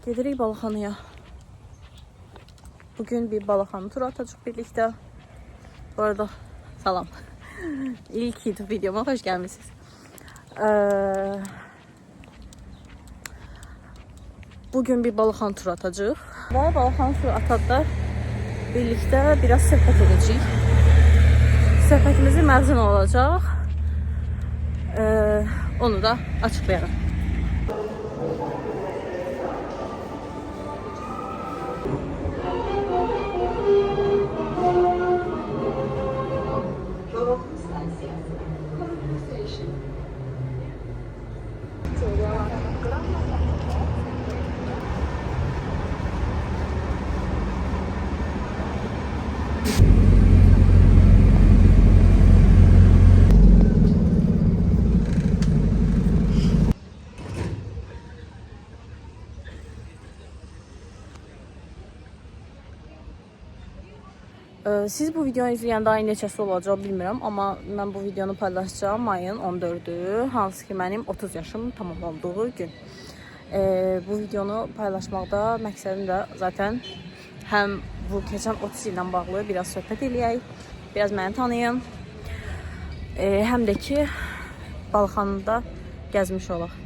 Gedirik Balaxanıya. Bugün bir Balaxanı turu atacağıq birlikte. Bu arada salam. İlk YouTube videoma hoş gelmişsiniz. Bugün bir Balaxanı turu atacağıq. Ve Balaxanı turu atanda birlikte biraz söhbət edəcəyik. Söhbətimizin məzunu olacaq. Onu da açıqlayarım. Siz bu videonu izləyəndə ayın neçəsi olacaq bilmirəm, amma mən bu videonu paylaşacağım mayın 14'ü, hansı ki mənim 30 yaşım tamam olduğu gün. Bu videonu paylaşmaqda məqsədim də zaten həm bu keçən 30 illə bağlı biraz söhbət eləyək, biraz məni tanıyın, həm də ki Balaxanıda gəzmiş olaq.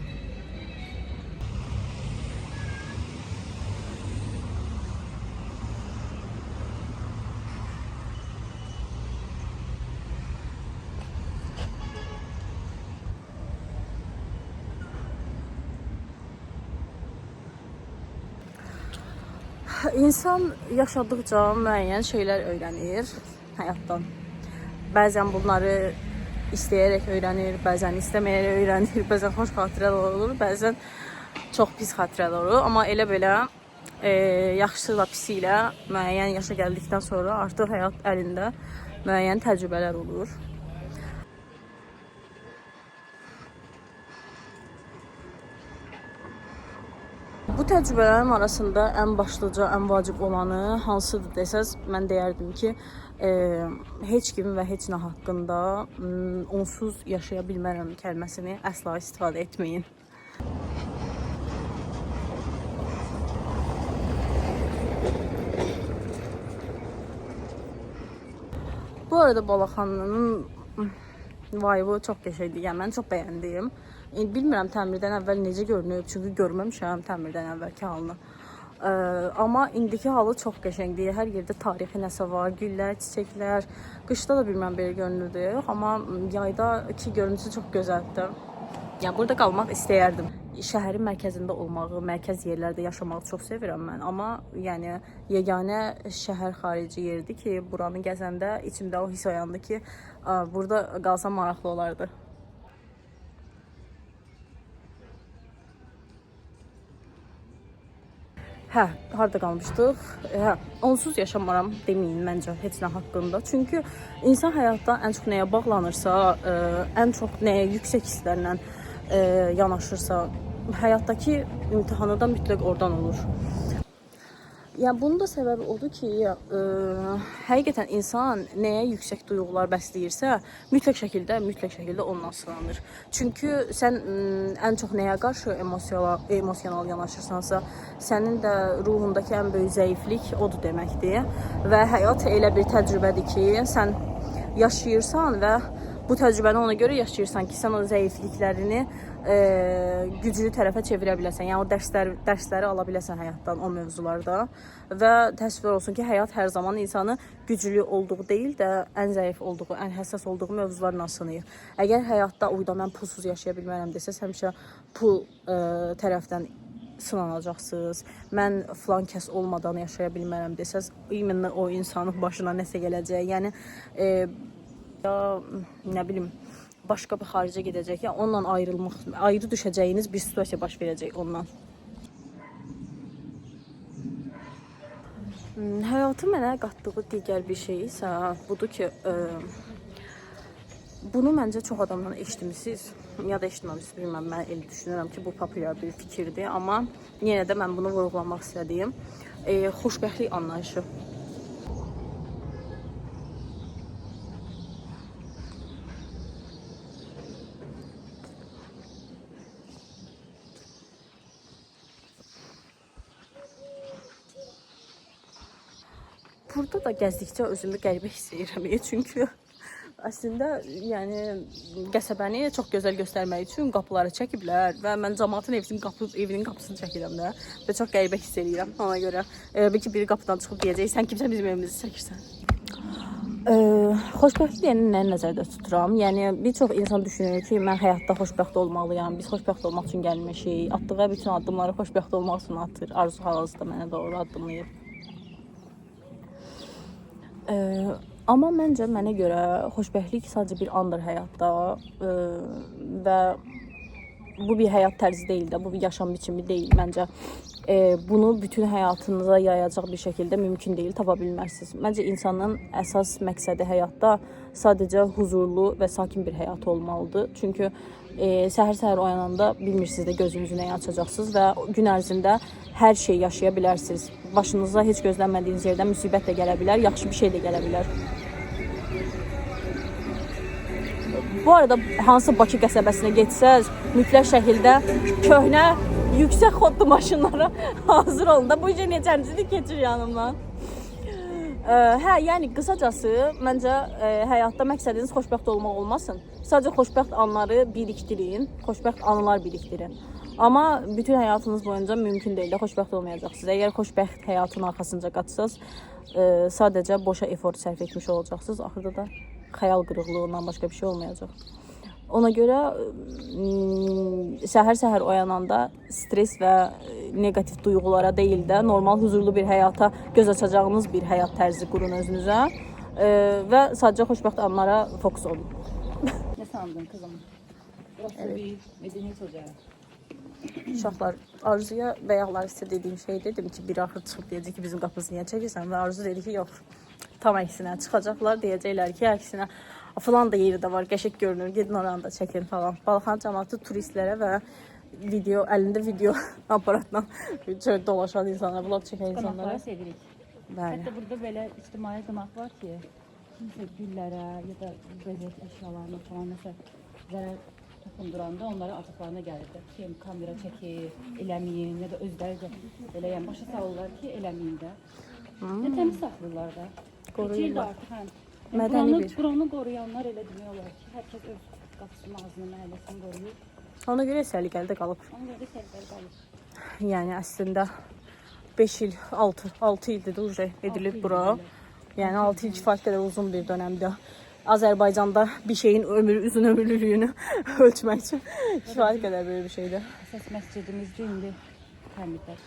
İnsan yaşadıkça müəyyən şeyler öğrenir hayattan. Bəzən bunları istəyərək öğrenir, bəzən istəməyərək öğrenir, bəzən xoş xatirələr olur, bəzən çox pis xatirələr olur. Amma elə belə yaxşısıyla pisi ilə müəyyən yaşa gəldikdən sonra artıq həyat əlində müəyyən təcrübələr olur. Bu təcrübələrim arasında ən başlıca, ən vacib olanı hansıdır desəz, mən deyərdim ki, heç kim və heç nə haqqında onsuz yaşaya bilmərəm kəlməsini əsla istifadə etməyin. Bu arada Balaxanının vibe'ı çox qəşəngdir. Yəni mən çox bəyəndim. Bilmirəm təmirdən əvvəl necə görünüb, çünki görməmişəm təmirdən əvvəlki halını. Amma indiki halı çox qəşəngdir. Hər yerdə tarixi nəsə var, güllər, çiçəklər. Qışda da bilmirəm belə görünürdü, amma yaydakı görüntüsü çox gözəldir. Yəni burada qalmaq istəyərdim. Şəhərin mərkəzində olmağı, mərkəz yerlərdə yaşamağı çox sevirəm mən. Amma yəni yeganə şəhər xarici yerdir ki, buranı gəzəndə içimdə o his oyandı ki, burada qalsam maraqlı olardı. Harda qalmışdıq? Onsuz yaşamaram deməyin məncə heç nə haqqında. Çünki insan həyatda ən çox nəyə bağlanırsa, ən çox nəyə yüksək hisslərlə yanaşırsa, həyatdakı imtahanı da mütləq oradan olur. Yəni bunun da səbəbi odur ki, həqiqətən insan nəyə yüksək duyğular bəsləyirsə, mütləq şəkildə ondan sınanır. Çünki sən ən çox nəyə qarşı emosional yanaşırsansa, sənin də ruhundakı ən böyük zəiflik odur deməkdir. Və həyat elə bir təcrübədir ki, sən yaşayırsan və bu təcrübəni ona görə yaşayırsan ki, sən o zəifliklərini güclü tərəfə çevirə biləsən. Yəni o dərsləri ala biləsən həyatdan, o mövzularda. Və təsvir olsun ki, həyat hər zaman insanı güclü olduğu deyil də, ən zəif olduğu, ən həssas olduğu mövzularla sınayır. Əgər həyatda uyda mən pulsuz yaşaya bilmərəm desəz, həmişə pul tərəfdən sınanacaqsınız. Mən filan kəs olmadan yaşaya bilmərəm desəz, iminlə o insanın başına nəsə gələcək. Yəni ya nə bilim başqa bir xaricə gedəcək, ya onunla ayrı düşəcəyiniz bir situasiya baş verəcək ondan. Həyatı mənə qatdığı digər bir şey isə budur ki, bunu məncə çox adamdan eşitmisiniz ya da eşitməmisiniz, bilmirəm, mən elə düşünürəm ki, bu populyar bir fikirdir, amma yenə də mən bunu vurğulamaq istədiyim xoşbəxtlik anlayışı. burada da gəzdikcə özümü qəribə hiss edirəm. Çünki əslində yəni qəsəbəni çox gözəl göstərmək üçün qapıları çəkiblər və mən cəmaatın evinin qapısını çəkirəm də və çox qəribə hiss edirəm. Ona görə bəlkə biri qapıdan çıxıb deyəcək, sən kimsən bizim evimizi çəkirsən. Xoşbəxtlik deyəni nə nəzərdə tuturam? Yəni bir çox insan düşünür ki, mən həyatda xoşbəxt olmalıyam. Biz xoşbəxt olmaq üçün gəlmişik. Atdığı bütün addımları xoşbəxt olmaq üçün atır. Arzu hal-hazırda mənə doğru addımlayır. Amma məncə mənə görə xoşbəxtlik sadəcə bir andır həyatda və bu bir həyat tərzi deyil də, bu bir yaşam biçimi deyil məncə. Bunu bütün həyatınıza yayacaq bir şəkildə mümkün deyil, tapa bilmərsiniz. Məncə insanın əsas məqsədi həyatda sadəcə huzurlu və sakin bir həyat olmalıdır. Çünki səhər-səhər oyananda bilmirsiniz də gözünüzü nəyə açacaqsınız və gün ərzində hər şey yaşaya bilərsiniz. Başınıza heç gözlənmədiyiniz yerdən müsibət də gələ bilər, yaxşı bir şey də gələ bilər. Bu arada hansı Bakı qəsəbəsinə getsəz, mütləq şəkildə köhnə, yüksək xodlu maşınlara hazır olun da. Bu necə necəncini keçir yanımdan. Yəni qısacası məncə həyatda məqsədiniz xoşbəxt olmaq olmasın. Sadəcə xoşbəxt anları birikdirin, xoşbəxt anılar birikdirin. Amma bütün həyatınız boyunca mümkün deyil də xoşbəxt olmayacaqsınız. Əgər xoşbəxt həyatın arxasınca qaçsaz, sadəcə boşa efor sərf etmiş olacaqsınız. Axırda da xəyal qırıqlığından başqa bir şey olmayacaq. Ona görə səhər-səhər oyananda stres və negativ duyğulara deyil də normal, huzurlu bir həyata göz açacağınız bir həyat tərzi qurun özünüzə və sadəcə xoşbəxt anlara fokus olun. Ne sandın kızım? Burası bir medeniyet ocağı. Uşaqlar, Arzuya bəyaqlar sizə dediyim şey dedim ki, biri axır çıxıb deyəcək ki, bizim qapımızı niyə çəkirsən və Arzu dedi ki, yox, tam əksinə çıxacaqlar, deyəcəklər ki, əksinə falan da yeri də var, qəşəng görünür, gedin oranı da çəkin falan. Balxanı cəmaatı turistlərə və əlində video aparatla çöldə dolaşan insanlara, vlog çəkən insanlara. Qonaqları sevirik. Bəli. Hətta burada belə ictimai qonaq var ki, kimsə güllərə ya da bəzək əşyalarına falan nəsə zərər toxunduranda onların atıqlarına gəlirdi. Kim kamera çəkir, eləməyin ya da özləri də belə yəni başa salırlar ki, eləməyin də. Və təmiz saxlayırlar da. Qoruyurlar. Mədəni bir. Buranı qoruyanlar elə demək ki, hər kəs öz qapısının ağzını, məhəlləsini qoruyur. Ona görə səliqəli də qalıb. Ona görə də səliqəli qalıb. Yəni əslində 5 il, 6 ildir də uca edilib bura. Yəni 6 il kifayət qədər uzun bir dönəmdə. Azərbaycanda bir şeyin uzun ömürlülüyünü ölçmək üçün kifayət qədər böyle bir şeydir. Əsas məscidimizdə indi təmirlər.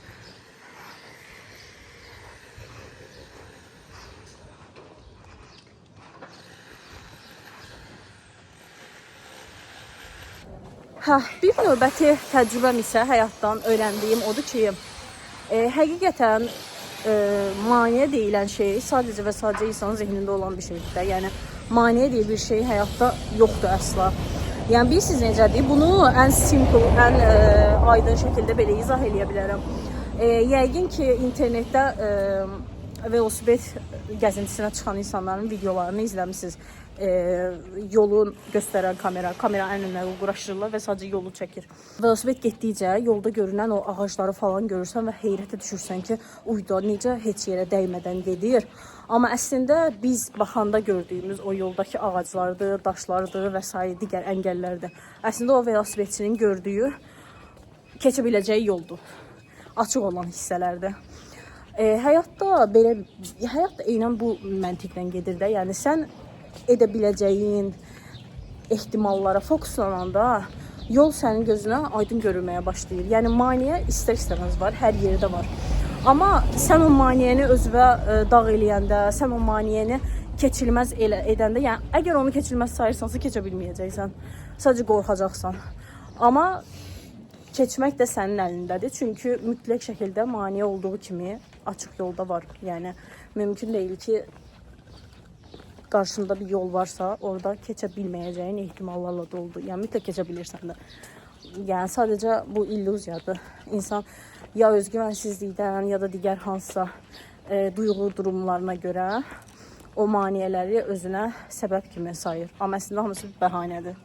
Bir növbəti təcrübəm isə həyatdan öyrəndiyim odur ki, həqiqətən maneə deyilən şey sadəcə və sadəcə insanın zehnində olan bir şeydir də. Yəni maneə deyə bir şey həyatda yoxdur əsla. Yəni bilirsiniz necədir? Bunu ən simple, ən aydın şəkildə belə izah eləyə bilərəm. Yəqin ki, internetdə velosiped gəzintisinə çıxan insanların videolarını izləmişsiniz. Yolun göstərən kamera ən önünə quraşdırırlar və sadəcə yolu çəkir. Velosiped getdikcə yolda görünən o ağacları falan görürsən və heyrətə düşürsən ki, uyda necə heç yerə dəymədən gedir. Amma əslində biz baxanda gördüyümüz o yoldakı ağaclardır, daşlardır və s. digər əngəllərdir. Əslində o velosipedçinin gördüyü keçə biləcəyi yoldur. Açıq olan hissələrdir. Həyatda eynən bu məntiqlə gedir də. Yəni sən edə biləcəyin ehtimallara fokuslananda yol sənin gözünə aydın görünməyə başlayır. Yəni maneə istər-istəməz var, hər yerdə var. Amma sən o maneəni özünə dağ eləyəndə, sən o maneəni keçilməz edəndə, yəni əgər onu keçilməz sayırsansa keçə bilməyəcəksən. Sadəcə qorxacaqsan. Amma keçmək də sənin əlindədir. Çünki mütləq şəkildə maneə olduğu kimi açıq yolda var. Yəni mümkün deyil ki, qarşında bir yol varsa, orada keçə bilməyəcəyin ehtimallarla doludur. Yəni mütləq keçə bilirsən də. Yəni sadəcə bu illüziyadır. İnsan ya özgüvənsizlikdən ya da digər hansısa duyğu durumlarına görə o maneələri özünə səbəb kimi sayır. Amma əslində hamısı bir bəhanədir.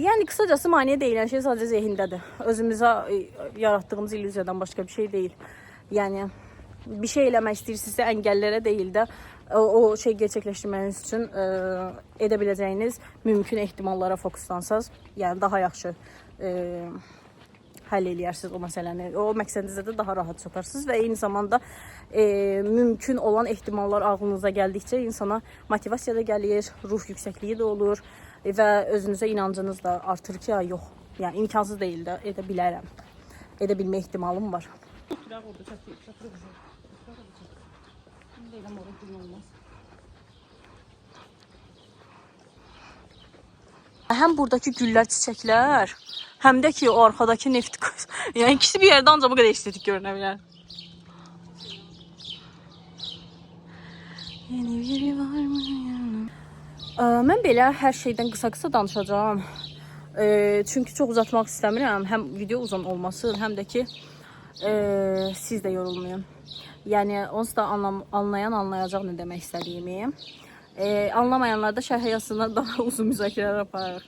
Yəni qısacası maneə deyilən şey sadəcə zehindədir. Özümüzə yaratdığımız illüziyadan başqa bir şey deyil. Yəni bir şey eləmək istəyirsinizsə əngəllərə deyil də o şey gerçəkləşdirməyiniz üçün edə biləcəyiniz mümkün ehtimallara fokuslansaz, yəni daha yaxşı həll eləyərsiniz o məsələni. O məqsədinizə də daha rahat çatarsınız və eyni zamanda mümkün olan ehtimallar ağlınıza gəldikcə insana motivasiya da gəlir, ruh yüksəkliyi də olur və özünüzə inancınız da artır ki, yox, yəni imkansız deyil də, edə bilərəm, edə bilmə ehtimalım var. Həm buradakı güllər, çiçəklər, həm də ki o arkadakı neft qaz. Yəni ikisi bir yerdə ancaq bu qədər estetik görünə bilər. Yeni biri var mı? Mən belə hər şeydən qısa-qısa danışacağam. Çünki çox uzatmaq istəmirəm. Həm video uzun olmasın, həm də ki siz də yorulmayın. Yəni onsuz da anlayan anlayacaq nə demək istədiyimi. Anlamayanlar da şərh yazsınlar, daha uzun müzakirələr apararıq.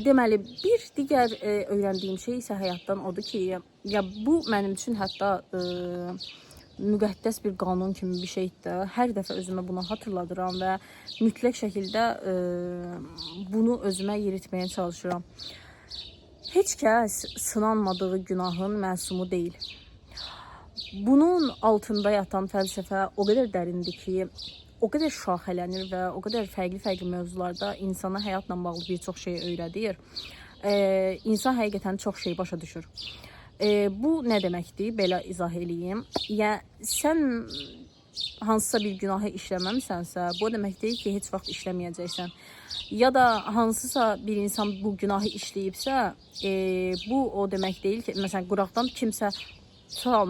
Deməli, bir digər öyrəndiyim şey isə həyatdan odur ki, ya bu mənim üçün hətta müqəddəs bir qanun kimi bir şeydir. Hər dəfə özümə bunu hatırladıram və mütləq şəkildə bunu özümə yeritməyə çalışıram. Heç kəs sınanmadığı günahın məsumu deyil. Bunun altında yatan fəlsəfə o qədər dərindir ki, o qədər şaxələnir və o qədər fərqli mövzularda insana həyatla bağlı bir çox şey öyrədir. İnsan həqiqətən çox şey başa düşür. Bu nə deməkdir? Belə izah eləyim. Yəni sən hansısa bir günahı işləməmisənsə, bu demək deyil ki, heç vaxt işləməyəcəksən. Ya da hansısa bir insan bu günahı işləyibsə, bu o demək deyil ki, məsələn, quraqdan kimsə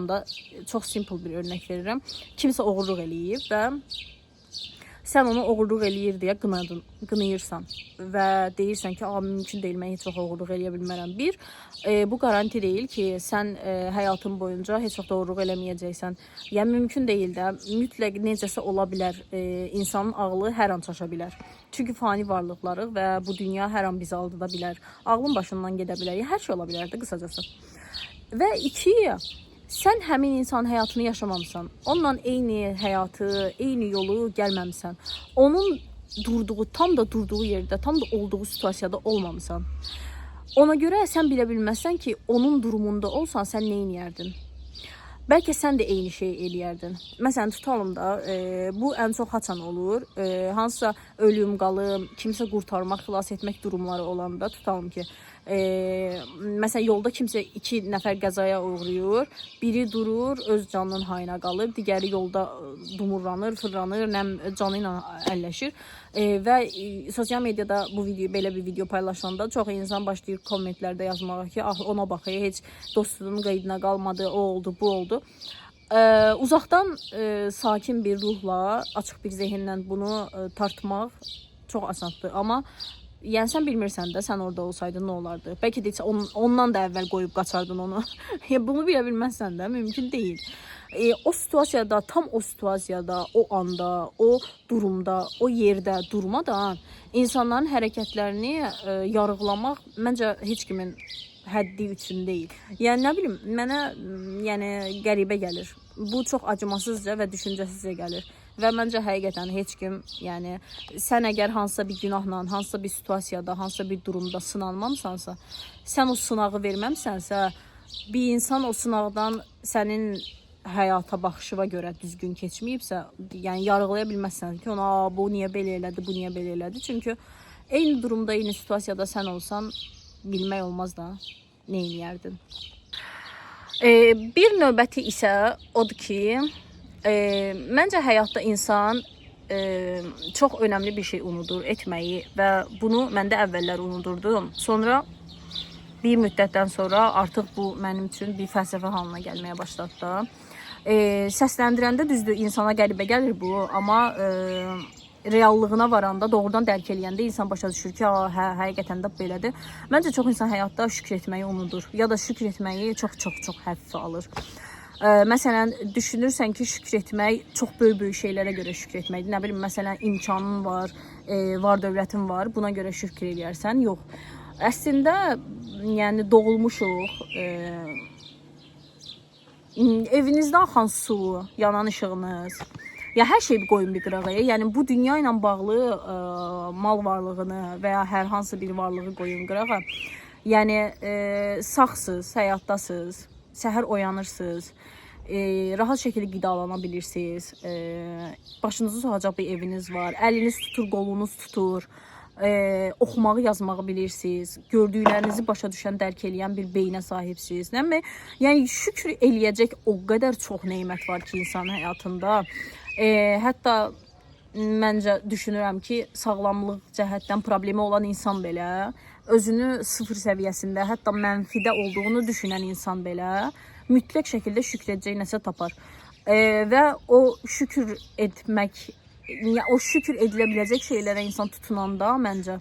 da çox simple bir örnək verirəm. Kimsə oğurluq eləyib və sən onu oğurluq eləyir deyə qınayırsan və deyirsən ki, mümkün deyil, mən heç vaxt oğurluq eləyə bilmərəm. Bu garanti deyil ki, sən həyatın boyunca heç vaxt oğurluq eləməyəcəksən. Yəni mümkün deyil də, mütləq necəsə ola bilər, insanın ağlı hər an çaşa bilər. Çünki fani varlıqlarıq və bu dünya hər an bizi aldıda bilər. Ağlın başından gedə bilər, hər şey ola bilər də qısacası. Və iki, sən həmin insanın həyatını yaşamamısan. Onunla eyni həyatı, eyni yolu gəlməmisən. Onun tam da durduğu yerdə, tam da olduğu situasiyada olmamısan. Ona görə sən bilə bilməzsən ki, onun durumunda olsan sən nə edərdin? Bəlkə sən də eyni şey eləyərdin. Məsələn, tutalım da, bu ən çox haçan olur. Hansısa ölüm, qalım, kimsə qurtarmaq, xilas etmək durumları olanda tutalım ki, məsələn, yolda kimsə 2 nəfər qəzaya uğrayır, biri durur, öz canının hayına qalır, digəri yolda dumurlanır, fırlanır, canı ilə əlləşir və sosial mediada belə bir video paylaşanda çox insan başlayır kommentlərdə yazmağa ki, ona baxır, heç dostunun qeydinə qalmadı, o oldu, bu oldu. Uzaqdan sakin bir ruhla, açıq bir zehinlə bunu tartmaq çox asandır, amma yəni sən bilmirsən də, sən orada olsaydın nə olardı? Bəlkə də ondan da əvvəl qoyub qaçardın onu. Bunu bilə bilməzsən də, mümkün deyil. O situasiyada, tam o situasiyada, o anda, o durumda, o yerdə durmadan insanların hərəkətlərini yargılamaq məncə heç kimin həddi üçün deyil. Yəni nə bilim, mənə qəribə gəlir. Bu çox acımasızca və düşüncəsizcə gəlir. Və məncə həqiqətən heç kim, yəni sən əgər hansısa bir günahla, hansısa bir situasiyada, hansısa bir durumda sınanmamısansa, sən o sınağı verməmsənsə, bir insan o sınaqdan sənin həyata baxışına görə düzgün keçməyibsə, yəni yargılaya bilməzsən ki, ona bu niyə belə elədi, bu niyə belə elədi. Çünki eyni durumda, eyni situasiyada sən olsan, bilmək olmaz da, nə eləyərdin. Bir növbəti isə odur ki, məncə həyatda insan çox önəmli bir şey unudur etməyi və bunu məndə əvvəllər unudurdum. Sonra bir müddətdən sonra artıq bu mənim üçün bir fəlsəfə halına gəlməyə başladı. Səsləndirəndə düzdür, insana qəribə gəlir bu, amma reallığına varanda, doğrudan dərk eləyəndə insan başa düşür ki, həqiqətən də belədir. Məncə çox insan həyatda şükür etməyi unudur ya da şükür etməyi çox həffə alır. Məsələn, düşünürsən ki, şükür etmək çox böyük şeylərə görə şükür etməkdir. Nə bilim, məsələn, imkanın var, var dövlətin var, buna görə şükür eləyərsən. Yox. Əslində, yəni doğulmuşuq, evinizdə axan su, yanan işığınız, ya hər şey bir qoyun bir qırağa. Yəni bu dünya ilə bağlı mal varlığını və ya hər hansı bir varlığı qoyun qırağa. Yəni sağsınız, həyatdasınız, səhər oyanırsınız, rahat şəkildə qidalana bilirsiniz, başınızı soxacaq bir eviniz var, əliniz tutur, qolunuz tutur, oxumağı, yazmağı bilirsiniz, gördüklərinizi başa düşən, dərk eləyən bir beynə sahibsiniz. Yəni şükür eləyəcək o qədər çox nemət var ki insanın həyatında. Hətta məncə düşünürəm ki, sağlamlıq cəhətdən problemi olan insan belə, özünü sıfır səviyyəsində, hətta mənfidə olduğunu düşünən insan belə mütləq şəkildə şükür edəcək nəsə tapar. Və o şükür etmək, o şükür edilə biləcək şeylərə insan tutunanda məncə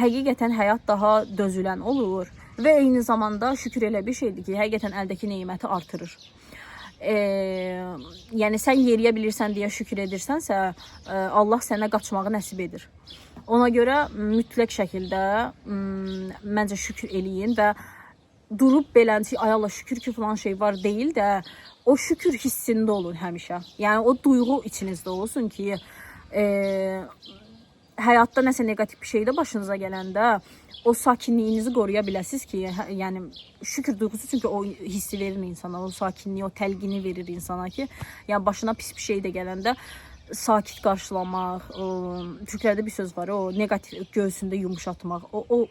həqiqətən həyat daha dözülən olur və eyni zamanda şükür elə bir şeydir ki, həqiqətən əldəki neməti artırır. Yəni sən yeriyə bilirsən deyə şükür edirsənsə, Allah sənə qaçmağı nəsib edir. Ona görə mütləq şəkildə məncə şükür eləyin və durub belənti ay Allah şükür ki falan şey var deyil də o şükür hissində olun həmişə. Yəni o duyğu içinizdə olsun ki həyatda nəsə negativ bir şey də başınıza gələndə o sakinliyinizi qoruya biləsiniz ki, yəni şükür duyğusu çünki o hissi verir insana, o sakinliyi, o təlqini verir insana ki, yəni başına pis bir şey də gələndə sakit qarşılamaq, Türklərdə bir söz var, o negativ göğsündə yumuşatmaq,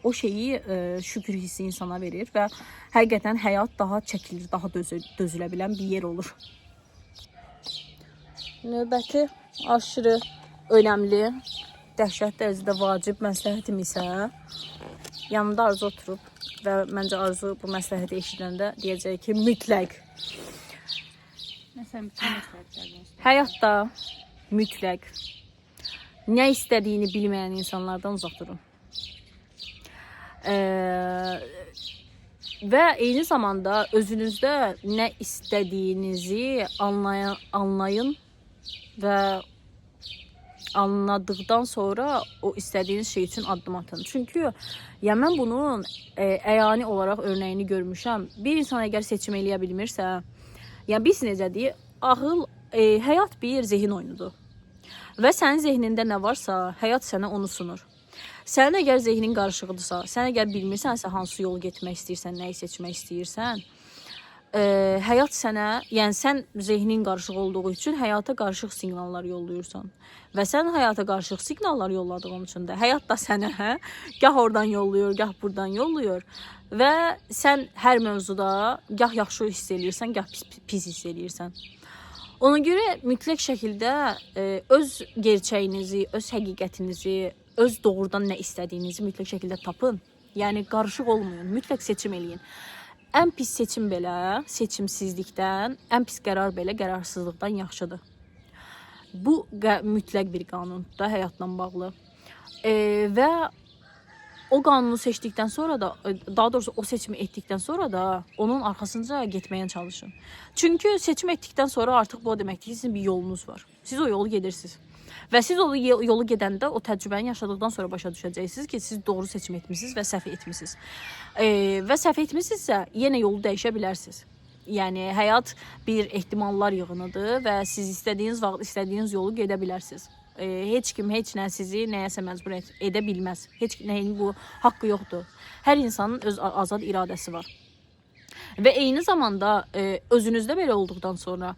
o şeyi şükür hissi insana verir və həqiqətən həyat daha çəkilir, daha dözülə bilən bir yer olur. Növbəti aşırı önəmli, dəhşət dərəcədə vacib məsləhətim isə yanında Arzu oturub və məncə Arzu bu məsləhəti eşidəndə deyəcək ki, mütləq həyatda mütləq nə istədiyini bilməyən insanlardan uzaq durun. Və eyni zamanda özünüzdə nə istədiyinizi anlayın və anladıqdan sonra o istədiyiniz şey üçün addım atın. Çünki ya mən bunun əyani olaraq örnəyini görmüşəm. Bir insan əgər seçim eləyə bilmirsə, yəni biz necədir? Ağıl, həyat bir zehin oyunudur. Və sənin zehnində nə varsa, həyat sənə onu sunur. Sənin əgər zehnin qarışıqdırsa, sən əgər bilmirsənsə hansı yolu getmək istəyirsən, nəyi seçmək istəyirsən, həyat sənə, yəni sən zehnin qarışıq olduğu üçün həyata qarışıq siqnallar yollayırsan. Və sən həyata qarışıq siqnallar yolladığın üçün də həyat da sənə gah oradan yolluyor, gah buradan yolluyor. Və sən hər mövzuda gah yaxşı hiss eləyirsən, gah pis hiss eləyirsən. Ona görə mütləq şəkildə öz gerçəyinizi, öz həqiqətinizi, öz doğrudan nə istədiyinizi mütləq şəkildə tapın. Yəni qarışıq olmayın, mütləq seçim eləyin. Ən pis seçim belə seçimsizlikdən, ən pis qərar belə qərarsızlıqdan yaxşıdır. Bu mütləq bir qanundur da həyatla bağlı. Və o qanunu seçdikdən sonra da, daha doğrusu o seçimi etdikdən sonra da onun arxasınca getməyə çalışın. Çünki seçim etdikdən sonra artıq bu deməkdir ki, sizin bir yolunuz var. Siz o yolu gedirsiniz. Və siz o yolu gedəndə o təcrübəni yaşadıqdan sonra başa düşəcəksiniz ki, siz doğru seçim etmişsiniz və səhv etmişsiniz. Və səhv etmişsinizsə, yenə yolu dəyişə bilərsiniz. Yəni həyat bir ehtimallar yığınıdır və siz istədiyiniz vaxt istədiyiniz yolu gedə bilərsiniz. Heç kim, heç nə sizi nəyəsə məcbur edə bilməz. Heç nəyin bu haqqı yoxdur. Hər insanın öz azad iradəsi var. Və eyni zamanda özünüzdə belə olduqdan sonra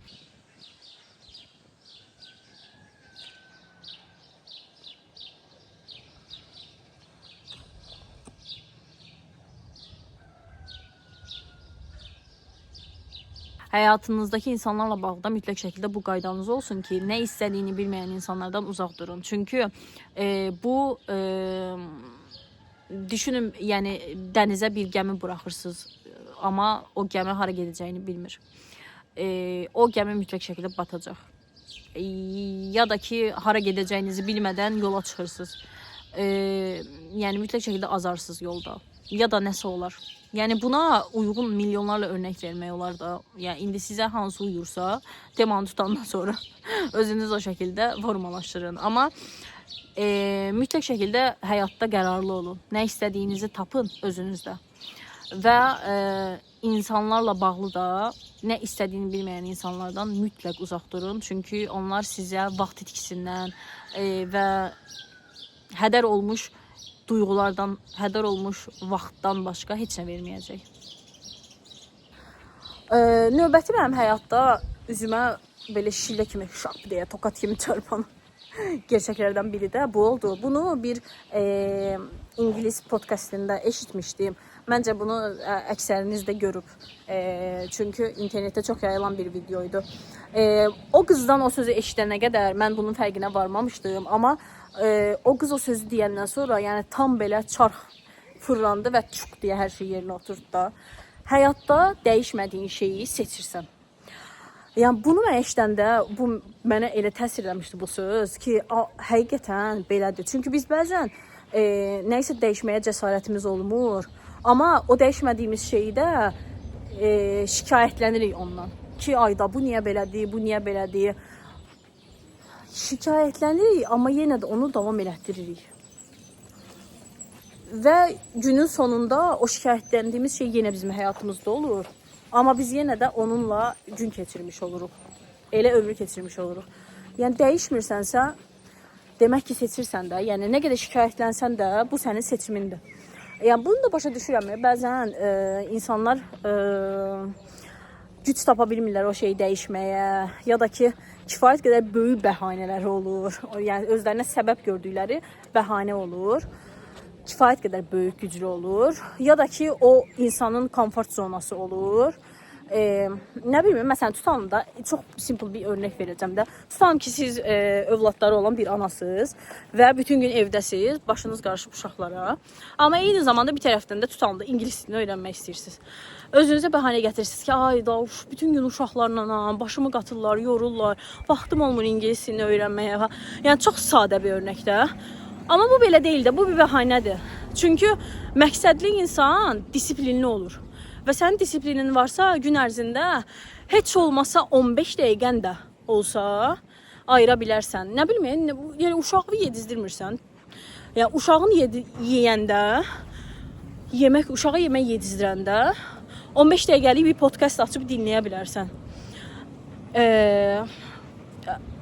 həyatınızdakı insanlarla bağlı da mütləq şəkildə bu qaydanız olsun ki, nə istədiyini bilməyən insanlardan uzaq durun. Çünki bu düşünün, yəni dənizə bir gəmi buraxırsınız, amma o gəmi hara gedəcəyini bilmir. O gəmi mütləq şəkildə batacaq. Ya da ki, hara gedəcəyinizi bilmədən yola çıxırsınız. Yəni mütləq şəkildə azarsınız yolda. Ya da nəsə olar. Yəni buna uyğun milyonlarla örnək vermək olar da. Yəni indi sizə hansı uyursa, temanı tutandan sonra özünüz o şəkildə formalaşdırın. Amma mütləq şəkildə həyatda qərarlı olun. Nə istədiyinizi tapın özünüzdə. Və insanlarla bağlı da nə istədiyini bilməyən insanlardan mütləq uzaq durun. Çünki onlar sizə vaxt itkisindən və hədər olmuş duyğulardan, hədər olmuş vaxtdan başqa heç nə verməyəcək. Növbəti mənim həyatda üzümə belə şillə kimi şap deyə, tokat kimi çarpan gerçəklərdən biri də bu oldu. Bunu bir İngilis podkastında eşitmişdim. Məncə bunu əksəriniz də görüb. Çünki internetdə çox yayılan bir videoydu. O qızdan o sözü eşidənə qədər mən bunun fərqinə varmamışdım. Amma o qız o sözü deyəndən sonra yəni tam belə çarx fırlandı və çuq deyə hər şey yerinə oturdu da. Həyatda dəyişmədiyin şeyi seçirsən. Yəni bunu mən eşidəndə bu mənə elə təsir eləmişdi bu söz ki, həqiqətən belədir. Çünki biz bəzən nəyisə dəyişməyə cəsarətimiz olmur. Amma o dəyişmədiyimiz şeyi də şikayətlənirik ondan. Ki, ayda bu niyə belədir, bu niyə belədir. Şikayətlənirik, amma yenə də onu davam elətdiririk. Və günün sonunda o şikayətləndiyimiz şey yenə bizim həyatımızda olur. Amma biz yenə də onunla gün keçirmiş oluruq. Elə ömrü keçirmiş oluruq. Yəni dəyişmirsənsə, demək ki seçirsən də, yəni nə qədər şikayətlənsən də bu sənin seçimindir. Yəni bunu da başa düşürəm. Bəzən insanlar güc tapa bilmirlər o şeyi dəyişməyə, ya da ki kifayət qədər böyük bəhanələri olur. Yəni özlərinə səbəb gördükləri bəhanə olur. Kifayət qədər böyük, güclü olur. Ya da ki o insanın komfort zonası olur. Nə bileyim, məsələn tutalım da çox simple bir örnək verəcəm də. Tutalım ki siz övladları olan bir anasınız və bütün gün evdəsiz, başınız qarışıb uşaqlara. Amma eyni zamanda bir tərəfdən də tutalım da ingilis dilini öyrənmək istəyirsiniz. Özünüzə bəhanə gətirirsiniz ki, ay da bütün gün uşaqlarla başımı qatırlar, yorurlar. Vaxtım olmur ingilis dilini öyrənməyə. Yəni çox sadə bir örnək də. Amma bu belə deyil də, bu bir bəhanədir. Çünki məqsədli insan disiplinli olur. Və sənin disiplinin varsa gün ərzində heç olmasa 15 dəqiqən də olsa ayıra bilərsən. Nə bilməyən, yəni uşağı yedizdirmirsən. Yəni uşağın yeyəndə, uşağa yemək yedizdirəndə 15 dəqiqəlik bir podkast açıb dinləyə bilərsən.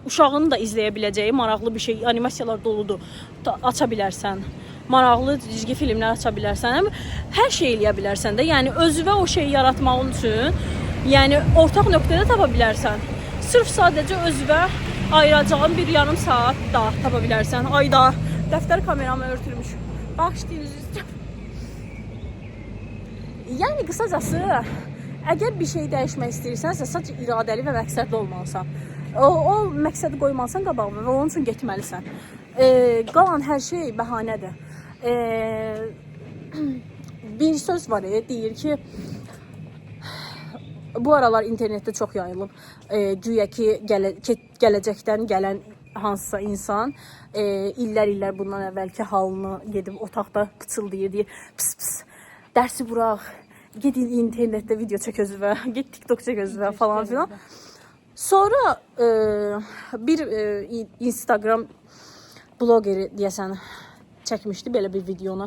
Uşağını da izləyə biləcəyi maraqlı bir şey, animasiyalar doludur. Aça bilərsən. Maraqlı cizgi filmlər aça bilərsən. Hər şey eləyə bilərsən də. Yəni özünə o şeyi yaratmağın üçün, yəni ortaq nöqtədə tapa bilərsən. Sırf sadəcə özünə ayıracağın bir yarım saat da tapa bilərsən. Ayda dəftər kameramı örtülmüş. Bağışlayınız istəyirəm. Yəni qısacası, əgər bir şey dəyişmək istəyirsənsə, sadəcə iradəli və məqsədli olmalısan. O məqsədi qoymalısan qabağına və onun üçün getməlisən. Qalan hər şey bəhanədir. Bir söz var, deyir ki, bu aralar internetdə çox yayılıb. Güya ki, gələcəkdən gələn hansısa insan illər bundan əvvəlki halını gedib otaqda pıçıldayır, deyir, pıs pıs, dərsi burax, gedin internetdə video çək özünə, get TikTok çək özünə falan filan. Sonra bir Instagram blogeri deyəsən çəkmişdi belə bir videonu.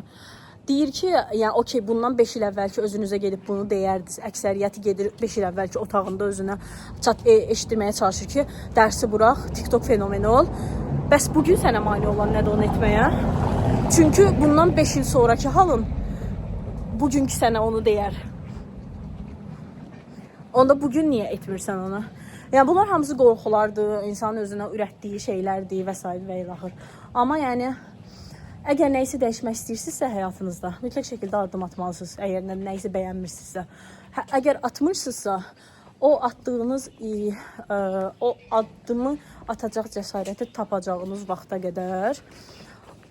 Deyir ki, yəni okey, bundan 5 il əvvəlki özünüzə gedib bunu deyərdiniz. Əksəriyyəti gedir 5 il əvvəlki otağında özünə eşitdirməyə çalışır ki, dərsi burax, TikTok fenomeni ol. Bəs bugün sənə mane olan nədir onu etməyə? Çünki bundan 5 il sonraki halın bugünkü sənə onu deyər. Onda bugün niyə etmirsən onu? Yəni bunlar hamısı qorxulardır, insanın özünə ürətdiyi şeylərdir və s. və ilaxır. Amma yəni əgər nəyisə dəyişmək istəyirsinizsə həyatınızda, mütləq şəkildə addım atmalısınız. Əgər nəyisə bəyənmirsinizsə, əgər atmırsınızsa, o attığınız o addımı atacaq cəsarəti tapacağınız vaxta qədər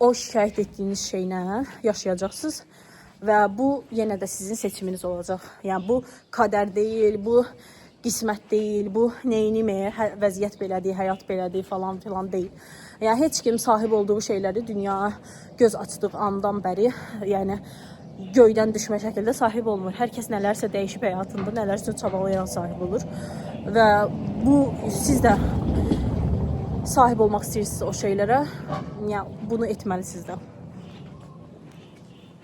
o şikayət etdiyiniz şeylə yaşayacaqsınız və bu yenə də sizin seçiminiz olacaq. Yəni bu qədər deyil, bu qismət deyil, bu neynimə, vəziyyət belədir, həyat belədir falan filan deyil. Yəni heç kim sahib olduğu şeyləri dünyaya göz açdığı andan bəri, yəni göydən düşmə şəkildə sahib olmur. Hər kəs nələrsə dəyişib həyatında, nələrsə çabalayan sahib olur. Və bu siz də sahib olmaq istəyirsiniz o şeylərə, yəni bunu etməlisiniz də.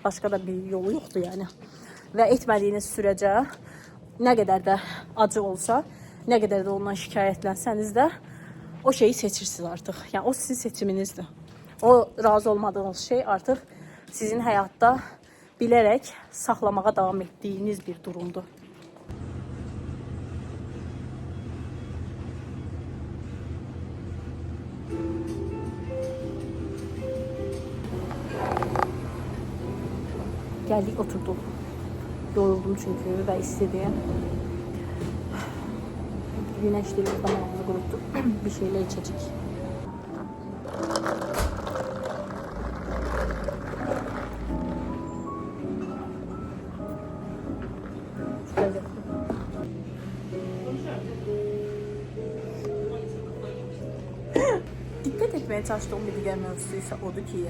Başqa da bir yolu yoxdur yəni. Və etmədiyiniz sürəcə nə qədər də acı olsa, nə qədər də ondan şikayətlənsəniz də o şeyi seçirsiniz artıq. Yəni o sizin seçiminizdir. O razı olmadığınız şey artıq sizin həyatda bilərək saxlamağa davam etdiyiniz bir durumdur. Geldik oturduk. Yoruldum çünkü ve istediğim. Güneşli zamanını kuruttuk. Bir şeyler içecek. Dikkat etmeye çalıştığım bir diğer mevzusu ise odur ki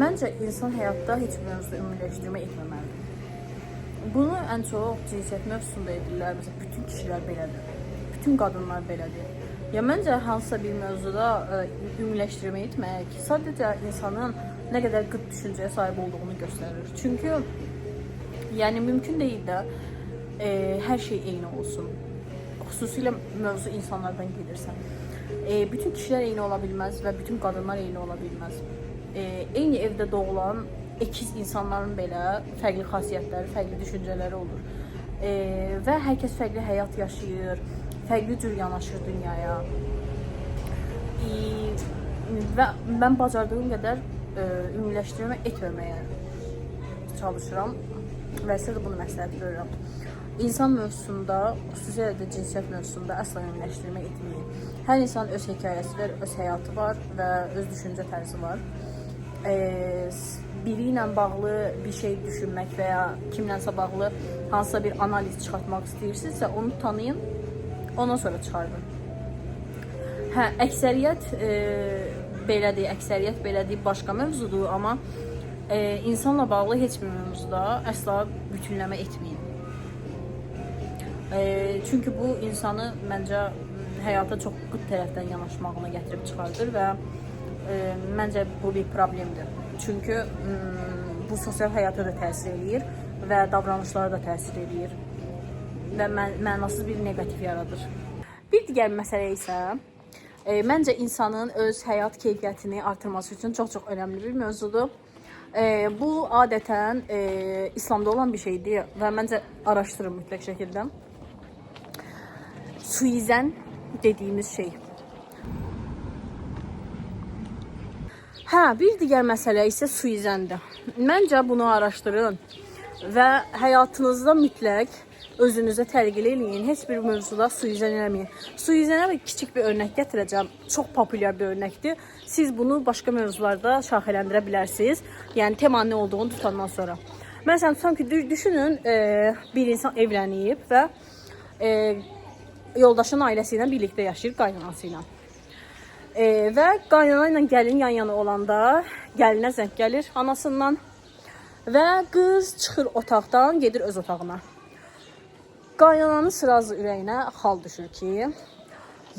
məncə insan həyatda heç bir mövzuda ümumiləşdirmə etməməlidir. Bunu ən çox cinsiyyət mövzusunda edirlər. Məsələn, bütün kişilər belədir. Bütün qadınlar belədir. Ya məncə hansısa bir mövzuda ümumiləşdirmə etmək sadəcə insanın nə qədər qıt düşüncəyə sahib olduğunu göstərir. Çünki yəni mümkün deyil də hər şey eyni olsun. Xüsusilə mövzu insanlardan gedirsə. Bütün kişilər eyni ola bilməz və bütün qadınlar eyni ola bilməz. Eyni evdə doğulan ikiz insanların belə fərqli xasiyyətləri, fərqli düşüncələri olur. Və hər kəs fərqli həyat yaşayır, fərqli cür yanaşır dünyaya. Və mən bacardığım qədər ümumiləşdirmə etməməyə çalışıram və sizə də bunu məsləhət görürəm. İnsan mövzusunda, xüsusilə də cinsiyyət mövzusunda əsla ümumiləşdirmə etməyin. Hər insan öz hekayəsi var, öz həyatı var və öz düşüncə tərzi var. Biri ilə bağlı bir şey düşünmək və ya kimlənsə bağlı hansısa bir analiz çıxartmaq istəyirsinizsə, onu tanıyın, ondan sonra çıxardın. Hə, əksəriyyət belədir, əksəriyyət belədir, başqa mövzudur, amma insanla bağlı heç bir mövzuda əsla bütünləmə etməyin. Çünki bu insanı məncə həyata çox qıt tərəfdən yanaşmağına gətirib çıxardır və məncə bu bir problemdir. Çünki bu sosial həyata da təsir eləyir və davranışlara da təsir eləyir və mənasız bir negativ yaradır. Bir digər məsələ isə məncə insanın öz həyat keyfiyyətini artırması üçün çox önəmli bir mövzudur. Bu adətən İslamda olan bir şeydir və məncə araşdırın mütləq şəkildə. Suizən dediyimiz şey. Hə, bir digər məsələ isə suizəndir. Məncə bunu araşdırın və həyatınızda mütləq özünüzə təlqin eləyin. Heç bir mövzuda suizən eləməyin. Suizənə kiçik bir örnək gətirəcəm. Çox populyar bir örnəkdir. Siz bunu başqa mövzularda şaxələndirə bilərsiniz. Yəni temanın nə olduğunu tutandan sonra. Məsələn, tutam ki, düşünün bir insan evlənib və yoldaşının ailəsi ilə birlikdə yaşayır, qaynanası ilə. Və qaynana ilə gəlin yan-yana olanda gəlinə zəng gəlir anasından və qız çıxır otaqdan, gedir öz otağına. Qaynananın sırazı ürəyinə xal düşür ki,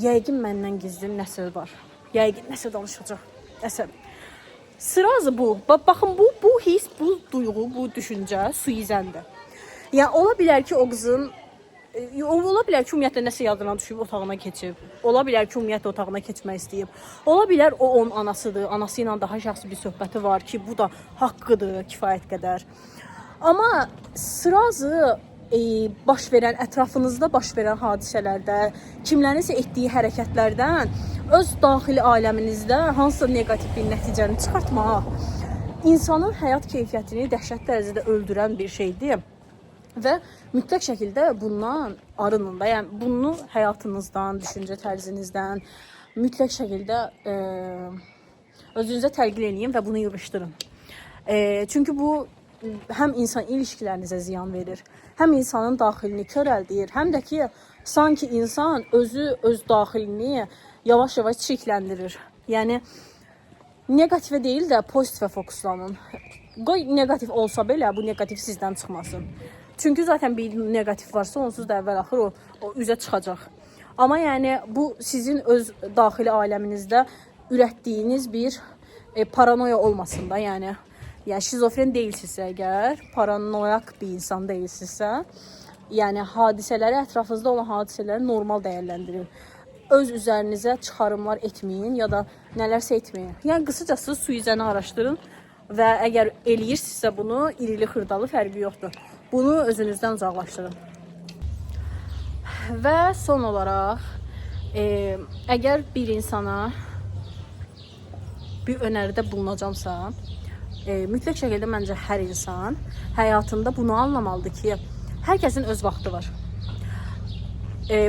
yəqin məndən gizli nəsə var. Yəqin nəsə danışacaq. Nəsə. Sırazı bu. Baxın, bu his, bu duyğu, bu düşüncə suizəndir. Yəni, ola bilər ki, o qızın ola bilər ki, ümumiyyətlə nəsə yadına düşüb otağına keçib. Ola bilər ki, ümumiyyətlə otağına keçmək istəyib. Ola bilər o onun anasıdır. Anası ilə daha şəxsi bir söhbəti var ki, bu da haqqıdır kifayət qədər. Amma sırazı baş verən, ətrafınızda baş verən hadisələrdə, kimlərinsə etdiyi hərəkətlərdən öz daxili aləminizdə hansısa negativ bir nəticəni çıxartmaq insanın həyat keyfiyyətini dəhşət dərəcədə öldürən bir şeydir. Və mütləq şəkildə bundan arının da, yəni bunu həyatınızdan, düşüncə tərzinizdən mütləq şəkildə özünüzə təlqin eləyin və bunu yığışdırın. Çünki bu həm insan ilişkilərinizə ziyan verir, həm insanın daxilini körəldir, həm də ki, sanki insan öz daxilini yavaş-yavaş çirkləndirir. Yəni, negativə deyil də pozitivə fokuslanın. Qoy negativ olsa belə, bu negativ sizdən çıxmasın. Çünki zaten bir negativ varsa, onsuz da əvvəl-axır o üzə çıxacaq. Amma yəni, bu sizin öz daxili aləminizdə ürətdiyiniz bir paranoya olmasın da, yəni yəni şizofren deyilsinizsə əgər, paranoyak bir insan deyilsinizsə, yəni hadisələri, ətrafınızda olan hadisələri normal dəyərləndirin. Öz üzərinizə çıxarımlar etməyin ya da nələrsə etməyin. Yəni qısacası suizəni araşdırın və əgər eləyirsinizsə bunu, irili xırdalı fərqi yoxdur. Bunu özünüzdən uzaqlaşdırın. Və son olaraq, əgər bir insana bir önəridə bulunacamsa, mütləq şəkildə məncə hər insan həyatında bunu anlamalıdır ki, hər kəsin öz vaxtı var.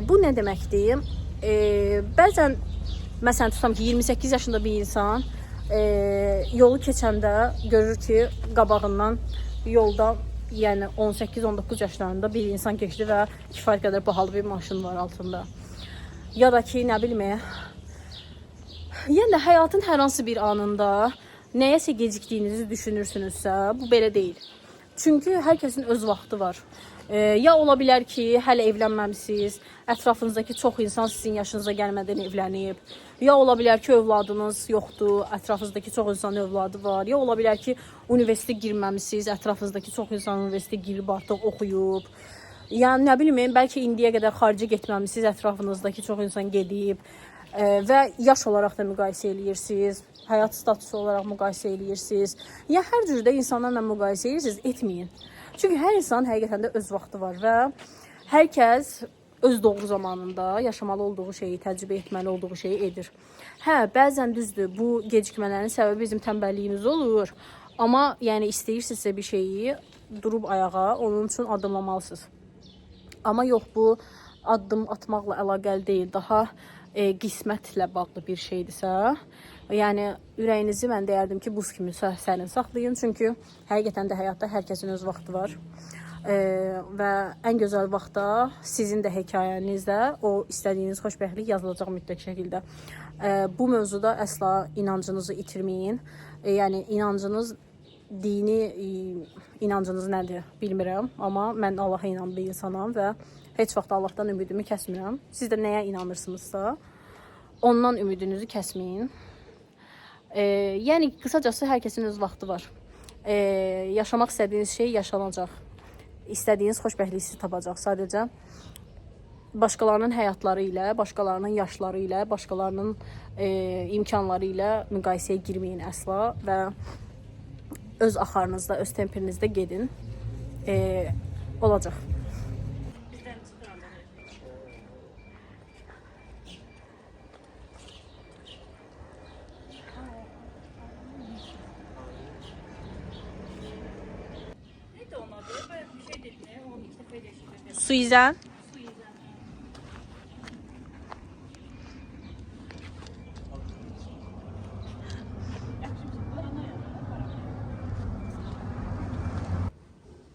Bu nə deməkdir? Bəzən, məsələn, tutam ki, 28 yaşında bir insan yolu keçəndə görür ki, qabağından yolda, yəni 18-19 yaşlarında bir insan keçdi və kifayət qədər bahalı bir maşın var altında. Ya da ki, nə bilmə, yəni həyatın hər hansı bir anında nəyəsə gecikdiyinizi düşünürsünüzsə, bu belə deyil. Çünki hər kəsin öz vaxtı var. Ya ola bilər ki, hələ evlənməmisiniz, ətrafınızdakı çox insan sizin yaşınıza gəlmədən evlənib. Ya ola bilər ki, övladınız yoxdur, ətrafınızdakı çox insanın övladı var. Ya ola bilər ki, universitetə girməmisiniz, ətrafınızdakı çox insan universitetə girib artıq oxuyub. Yəni nə bilməyim, bəlkə indiyə qədər xaricə getməmisiniz, ətrafınızdakı çox insan gedib və yaş olaraq da müqayisə eləyirsiniz, həyat statusu olaraq müqayisə eləyirsiniz. Ya hər cürdə insanlarla müqayisə eləyirsiniz, etməyin. Çünki hər insan həqiqətən də öz vaxtı var və hər kəs öz doğru zamanında yaşamalı olduğu şeyi, təcrübə etməli olduğu şeyi edir. Hə, bəzən düzdür, bu gecikmələrin səbəbi bizim tənbəlliyimiz olur. Amma yəni istəyirsinizsə bir şeyi durub ayağa, onun üçün addımlamalısınız. Amma yox, bu addım atmaqla əlaqəli deyil, daha qismətlə bağlı bir şeydirsə, yəni ürəyinizi mən deyərdim ki, buz kimi sərin saxlayın. Çünki həqiqətən də həyatda hər kəsin öz vaxtı var. Və ən gözəl vaxtda sizin də hekayənizdə o istədiyiniz xoşbəxtlik yazılacaq mütləq şəkildə. Bu mövzuda əsla inancınızı itirməyin. Yəni inancınız, dini inancınız nədir bilmirəm, amma mən Allaha inanan bir insanam və heç vaxt Allahdan ümidimi kəsmirəm. Siz də nəyə inanırsınızsa, ondan ümidinizi kəsməyin. Yəni qısacası hər kəsin öz vaxtı var. Yaşamaq istədiyiniz şey yaşanacaq. İstədiyiniz xoşbəxtliyi sizi tapacaq. Sadəcə başqalarının həyatları ilə, başqalarının yaşları ilə, başqalarının imkanları ilə müqayisəyə girməyin əsla və öz axarınızda, öz tempinizdə gedin. Olacaq. Suizən.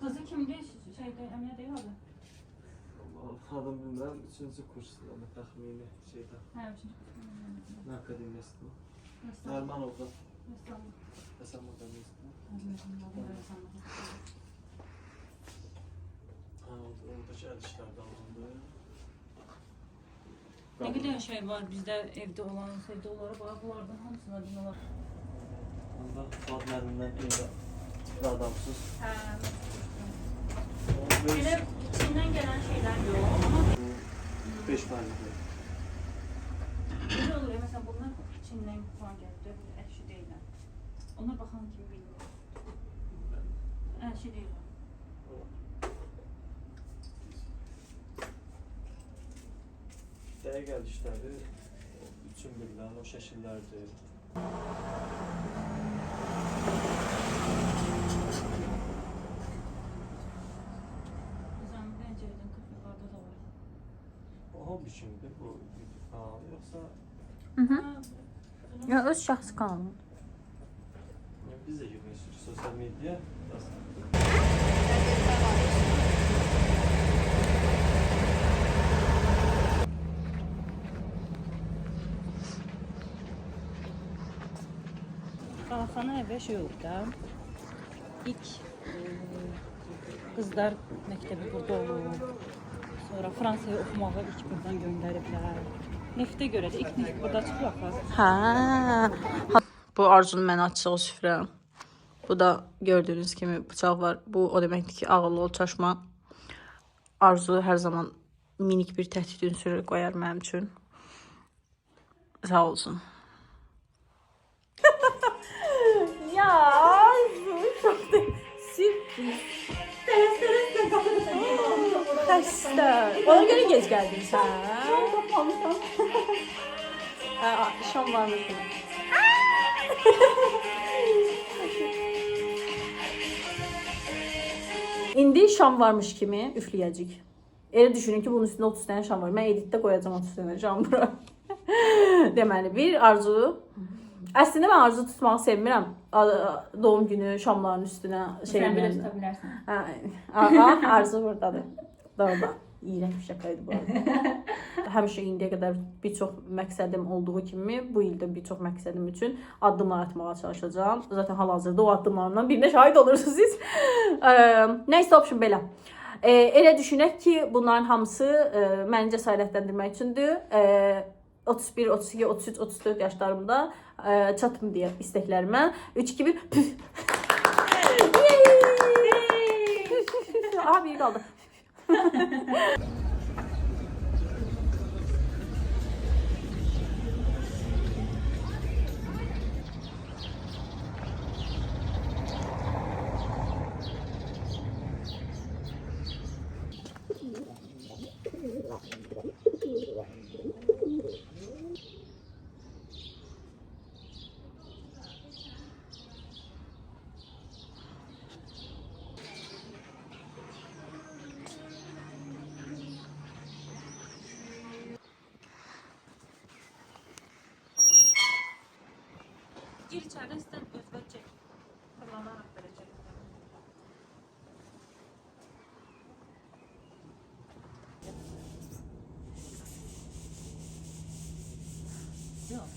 Qızı kimdir? Şeydə, əminə deyil adı. Adam bilmirəm, 3-cü kursda təxmini şeydə. Hə, 3-cü kursda. Nə akademiyasında? Nərmanovda. Həsən akademiyasında. Oradakı əl işlərdə alındı. Nə qədər şey var bizdə evdə olan, sevdə olaraq, bunlardan hamısına din olar. Onda Fuad müəllimdən evdə adamsız. Hə, Belə belə içindən gələn şeylər yox, amma 5 faiz. belə olur, məsələn, bunlar içindən falan gəlib, əşi deyillər. Onlar baxan kimi bilmir. Əşi deyillər. Dəyə gəlişləri üçün birilən o şəkillərdir. Bizəmin pəncərədən qıfırlarda da var. O hobbi kimdir bu kanal, yoxsa Ya öz şəxsi kanalım. biz də girmək istiyoruz sosial medyaya? Qalxana əvvəl şey oldu da. İlk qızlar məktəbi burada olub. Sonra Fransaya oxumağa ilk buradan göndəriblər. Neftə görə də ilk neft burada çıxıb axı. Hə. Bu Arzunun mən açdığı süfrə. Bu da gördüğünüz kimi bıçaq var. Bu o deməkdir ki, ağıllı ol, çaşma. Arzu hər zaman minik bir təhdid ünsürü qoyar mənim üçün. Sağ olsun. Ya Arzu çok da sürpriz. Xəstə. Ona görə gec gəldin sən. Şam varmış. İndi şam varmış kimi üfləyəcək. Elə düşünün ki, bunun üstündə 30 dənə şam var. Mən editdə qoyacağam 30 dənə şam bura. Deməli, bir Arzu. Əslində mən Arzu tutmağı sevmirəm. Doğum günü şamların üstünə şey Sən belə eləyəndə. tuta bilərsən. Arzu buradadır. Doğru. İğrenç bir şakaydı bu arada. Həmişə indiyə qədər bir çox məqsədim olduğu kimi bu ildə bir çox məqsədim üçün addımlar atmağa çalışacağam. Zaten hal-hazırda o addımlarımdan birine şahid olursunuz siz. Neyse option belə. Elə düşünək ki, bunların hamısı məni cəsarətləndirmək üçündür. 31, 32, 33, 34 yaşlarımda çatım deyə istəklərimə. 3, 2, 1 püf. Aha, biri qaldı. Gir içəri, istən özbək çək. Fırlanaraq verəcək. Yox.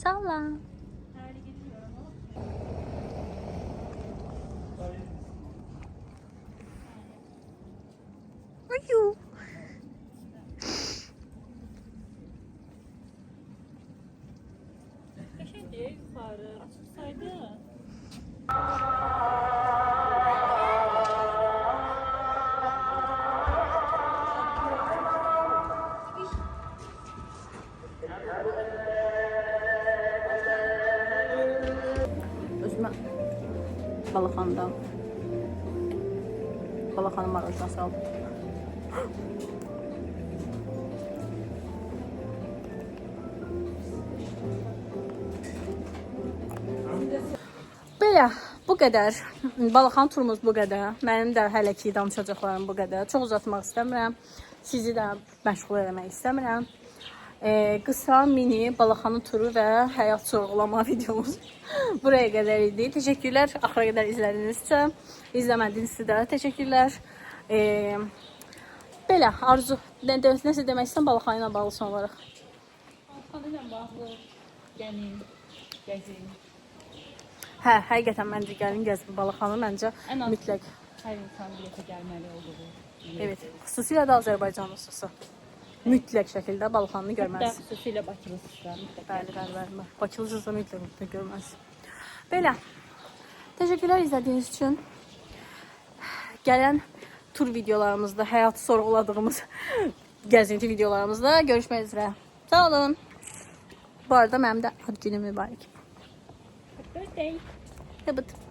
Salla. Ayu. Şimdi yukarı açılsaydı. Özümə Balaxanın marajına saldım. Belə, bu qədər. Balaxan turumuz bu qədər. Mənim də hələ ki danışacaqlarım bu qədər. Çox uzatmaq istəmirəm. Sizi də məşğul etmək istəmirəm. Qısa, mini Balaxanın turu və həyat sorğulama videomuz buraya qədər idi. Təşəkkürlər axıra qədər izlədinizsə. İzləmədinizsə də təşəkkürlər. Belə, Arzu, nəsə demək istəyirəm Balaxan ilə bağlı son olaraq? Balaxan ilə bağlı gəlin, gəzin. Hə, həqiqətən məncə gəlin gəzin Balaxanı, məncə mütləq. Hər insan biletə gəlməli olduğu. Evet, xüsusilə də Azərbaycanlısı. Mütləq şəkildə Balxanını Hətta görməlisən. xüsusilə Bakılısızlar mütləq. Bəli. Bakılıcısı mütləq görməlisən. Belə. Təşəkkürlər izlədiyiniz üçün. Gələn tur videolarımızda, həyatı sorğuladığımız gəzinti videolarımızda görüşmək üzrə. Sağ olun. Bu arada mənim də ad günüm mübarək. Birthday. Evet.